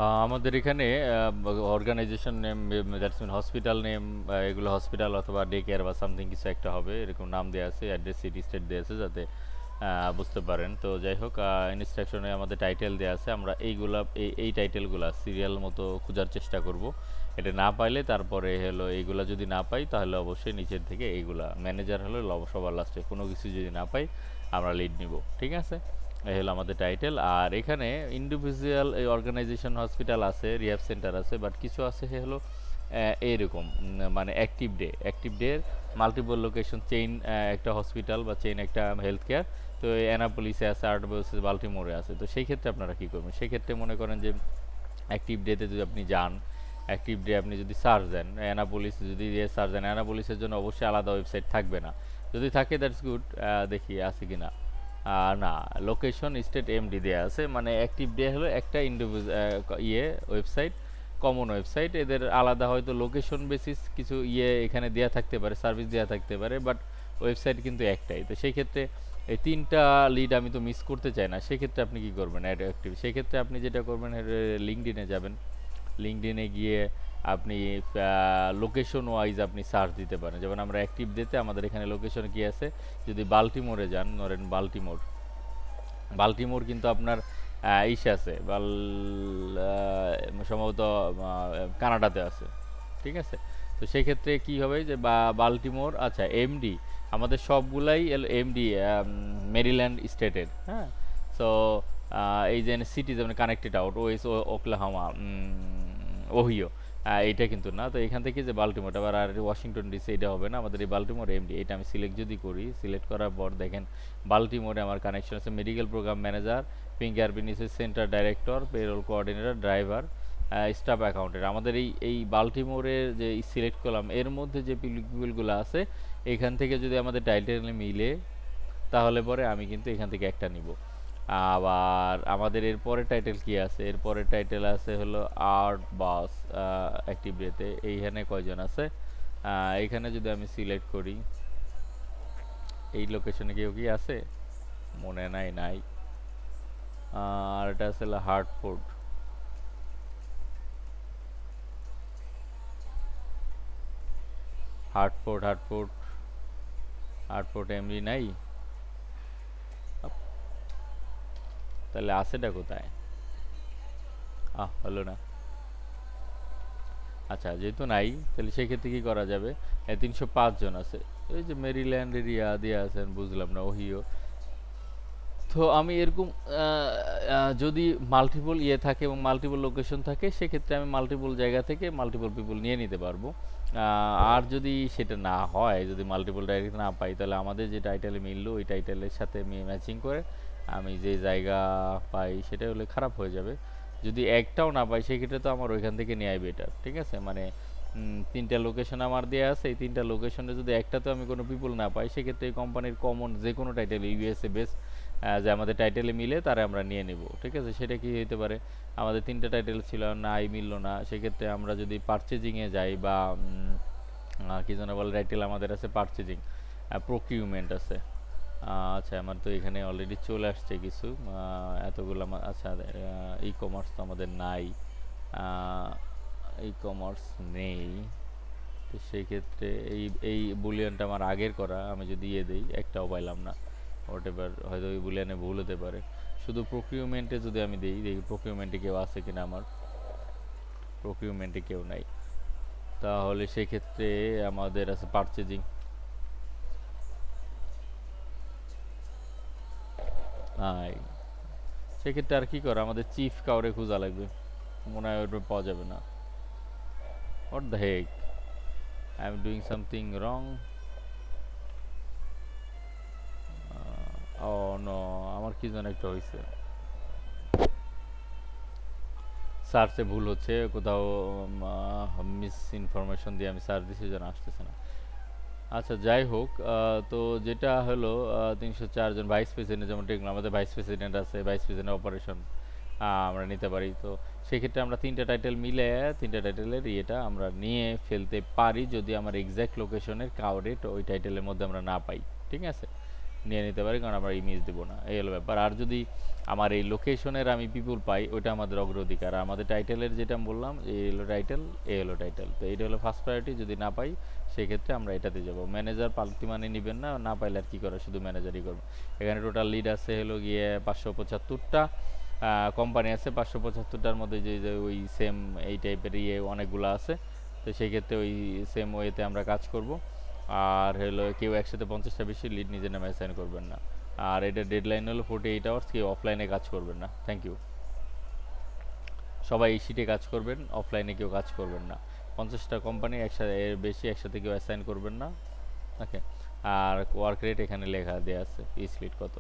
আমাদের এখানে organization name, that's mean hospital name, এগুলো হসপিটাল অথবা ডে কেয়ার বা সামথিং কিছু একটা হবে, এরকম নাম দেওয়া আছে, অ্যাড্রেস সিটি স্টেট দেওয়া আছে, যাতে বুঝতে পারেন। তো যাই হোক, ইনস্ট্রাকশনে আমাদের টাইটেল দেওয়া আছে, আমরা এইগুলা এই টাইটেলগুলা সিরিয়াল মতো খোঁজার চেষ্টা করব। এটা না পাইলে তারপরে হলো এইগুলা যদি না পাই তাহলে অবশ্যই নিচের থেকে এইগুলা ম্যানেজার হলো সবার লাস্টে কোনো কিছু যদি না পাই আমরা লিড নিব, ঠিক আছে। এই হলো আমাদের টাইটেল। আর এখানে ইন্ডিভিজুয়াল এই অর্গানাইজেশন হসপিটাল আছে, রিহ্যাব সেন্টার আছে, বাট কিছু আছে সে হলো এইরকম মানে active day multiple location chain, একটা হসপিটাল বা চেইন একটা হেলথ কেয়ার। তো এই অ্যানাপোলিসে আছে, আর্টবসে, বাল্টিমোরে আছে। তো সেই ক্ষেত্রে আপনারা কী করবেন? সেই ক্ষেত্রে মনে করেন যে অ্যাক্টিভ ডেতে যদি আপনি যান, অ্যাক্টিভ ডে আপনি যদি সার্চ দেন অ্যানাপোলিস, যদি সার্চ দেন অ্যানাপোলিসের জন্য অবশ্যই আলাদা ওয়েবসাইট থাকবে না। যদি থাকে দ্যাটস গুড, দেখি আছে কি না। না, লোকেশন স্টেট এমডি দেয়া আছে, মানে অ্যাক্টিভ ডে হলো একটা ওয়েবসাইট, কমন ওয়েবসাইট। এদের আলাদা হয়তো লোকেশন বেসিস কিছু এখানে দেয়া থাকতে পারে, সার্ভিস দেয়া থাকতে পারে, বাট ওয়েবসাইট কিন্তু একটাই। তো সেই ক্ষেত্রে এই তিনটা লিড আমি তো মিস করতে চাই না। সেক্ষেত্রে আপনি কি করবেন? অ্যাক্টিভ, সেক্ষেত্রে আপনি যেটা করবেন, লিঙ্কডইনে যাবেন। লিঙ্কডইনে গিয়ে আপনি লোকেশন ওয়াইজ আপনি সার্চ দিতে পারেন। যেমন আমরা অ্যাক্টিভ দিতে আমাদের এখানে লোকেশন কি আছে, যদি বাল্টিমোরে যান, ধরেন বাল্টিমোর, বাল্টিমোর কিন্তু আপনার ইসে আছে, সম্ভবত কানাডাতে আছে, ঠিক আছে। তো সেক্ষেত্রে কি হবে যে বাল্টিমোর, আচ্ছা এমডি, আমাদের সবগুলাই এমডি, মেরিল্যান্ড স্টেটের, হ্যাঁ। সো এই যে সিটি যেমন connected out, OS, Oklahoma, Ohio, এইটা কিন্তু না। তো এখান থেকে যে বাল্টিমোর আবার আর ওয়াশিংটন ডিসি, এটা হবে না আমাদের। এই বাল্টিমোর এমডি এটা আমি সিলেক্ট যদি করি, সিলেক্ট করার পর দেখেন বাল্টিমোরে আমার কানেকশন আছে medical programme manager, fingerprint centre director, payroll coordinator, driver, staff accountant. আমাদের এই বাল্টিমোরের যে সিলেক্ট করলাম এর মধ্যে যে পিপলগুলো আছে, এখান থেকে যদি আমাদের টাইটেল মিলে তাহলে পরে আমি কিন্তু এখান থেকে একটা নিব। আবার আমাদের এরপরে টাইটেল কি আছে? এরপরে টাইটেল আছে হলো আর্ট বাস অ্যাক্টিভ ডেতে। এইখানে কয়জন আছে? এইখানে যদি আমি সিলেক্ট করি, এই লোকেশনে কেউ কি আছে? মনে নাই। আর এটা আছে হলো হার্টফোর্ড। হার্টফোর্ড এমডি নাই। আপ, তাহলে আছেটা কোথায়? হলো না। আচ্ছা, যেহেতু নাই, তাহলে সেক্ষেত্রে কি করা যাবে? 305 জন আছে। এই যে মেরিল্যান্ড এরিয়া দিয়ে আছেন, বুঝলাম না, ওহিও। তো আমি এরকম যদি মাল্টিপল থাকে এবং মাল্টিপল লোকেশন থাকে, সেক্ষেত্রে আমি মাল্টিপল জায়গা থেকে মাল্টিপল পিপল নিয়ে নিতে পারবো। আর যদি সেটা না হয়, যদি মাল্টিপল ডাইরেক্ট না পাই, তাহলে আমাদের যে টাইটেলে মিললো ওই টাইটেলের সাথে ম্যাচিং করে আমি যে জায়গা পাই সেটা হলে খারাপ হয়ে যাবে। যদি একটাও না পাই, সেক্ষেত্রে তো আমার ওইখান থেকে নেওয়াই বেটার, ঠিক আছে। মানে তিনটা লোকেশন আমার দেওয়া আছে, এই তিনটা লোকেশনে যদি একটাতে আমি কোনো পিপল না পাই, সেক্ষেত্রে এই কোম্পানির কমন যে কোনো টাইটেল, ইউএসএ বেস, যে আমাদের টাইটেলে মিলে তারা আমরা নিয়ে নিব, ঠিক আছে। সেটা কি হতে পারে? আমাদের তিনটা টাইটেল ছিল, নাই মিললো না, সেক্ষেত্রে আমরা যদি পারচেজিংয়ে যাই বা কি যেন বলে টাইটেল আমাদের আছে পারচেজিং, প্রকিউমেন্ট আছে। আচ্ছা, আমার তো এখানে অলরেডি চলে আসছে কিছু, এতগুলো আচ্ছা, ই কমার্স তো আমাদের নাই, ই কমার্স নেই। তো সেই ক্ষেত্রে এই এই বুলিয়ানটা আমার আগের করা, আমি যদি দেই একটাও পাইলাম না। হোয়াট এভার, হয়তো ওই বুলিয়ানে ভুল হতে পারে। শুধু প্রকিউমেন্টে যদি আমি দিই, দেখি প্রকিউমেন্টে কেউ আছে কিনা। আমার প্রকিউমেন্টে কেউ নাই, তাহলে সেক্ষেত্রে আমাদের আছে পারচেজিং। নাই, সেক্ষেত্রে আর কি করা, আমাদের চিফ কাউরে খোঁজা লাগবে, মনে হয় ওটা পাওয়া যাবে না। What the heck, I am doing something wrong. Oh no, আমার কি যেন একটা হয়েছে, সার্চে ভুল হচ্ছে কোথাও, মিস ইনফরমেশন দিয়ে আমি সার্চ দিছি, যেন আসতেছে না। আচ্ছা, যাই হোক, তো যেটা হলো 304 জন ভাইস প্রেসিডেন্ট, যেমন দেখলাম আমাদের ভাইস প্রেসিডেন্ট আছে, ভাইস প্রেসিডেন্ট অপারেশন আমরা নিতে পারি। তো সেক্ষেত্রে আমরা তিনটা টাইটেল মিলে তিনটা টাইটেলের ইয়েটা আমরা নিয়ে ফেলতে পারি, যদি আমার এক্স্যাক্ট লোকেশনের কাউরে ওই টাইটেলের মধ্যে আমরা না পাই, ঠিক আছে। নিয়ে নিতে পারি, কারণ আমরা ইমেজ দেবো না, এই হলো ব্যাপার। আর যদি আমার এই লোকেশনের আমি পিপুল পাই, ওইটা আমাদের অগ্রাধিকার। আর আমাদের টাইটেলের যেটা আমি বললাম, এই হলো টাইটেল, এই হলো টাইটেল, তো এইটা হলো ফার্স্ট প্রায়োরিটি। যদি না পাই সেক্ষেত্রে আমরা এটাতে যাব। ম্যানেজার পালতি মানে নেবেন না, না পাইলে আর কী করে, শুধু ম্যানেজারই করবো। এখানে টোটাল লিড আছে হলো গিয়ে 575টা, কোম্পানি আছে 575টার মধ্যে যে যে ওই সেম এই টাইপের অনেকগুলো আছে। তো সেই ক্ষেত্রে ওই সেম ওয়েতে আমরা কাজ করব। আর হলো কেউ একসাথে 50টা বেশি লিড নিজের নামে অ্যাসাইন করবেন না। আর এটা ডেডলাইন হলো 48 আওয়ার্স, কেউ অফলাইনে কাজ করবেন না। Thank you. সবাই এই শিটে কাজ করবেন, অফলাইনে কেউ কাজ করবেন না। 50টা কোম্পানি একসাথে, এর বেশি একসাথে কেউ অ্যাসাইন করবেন না। ওকে। আর ওয়ার্ক রেট এখানে লেখা দেওয়া আছে, পিস লিড কত।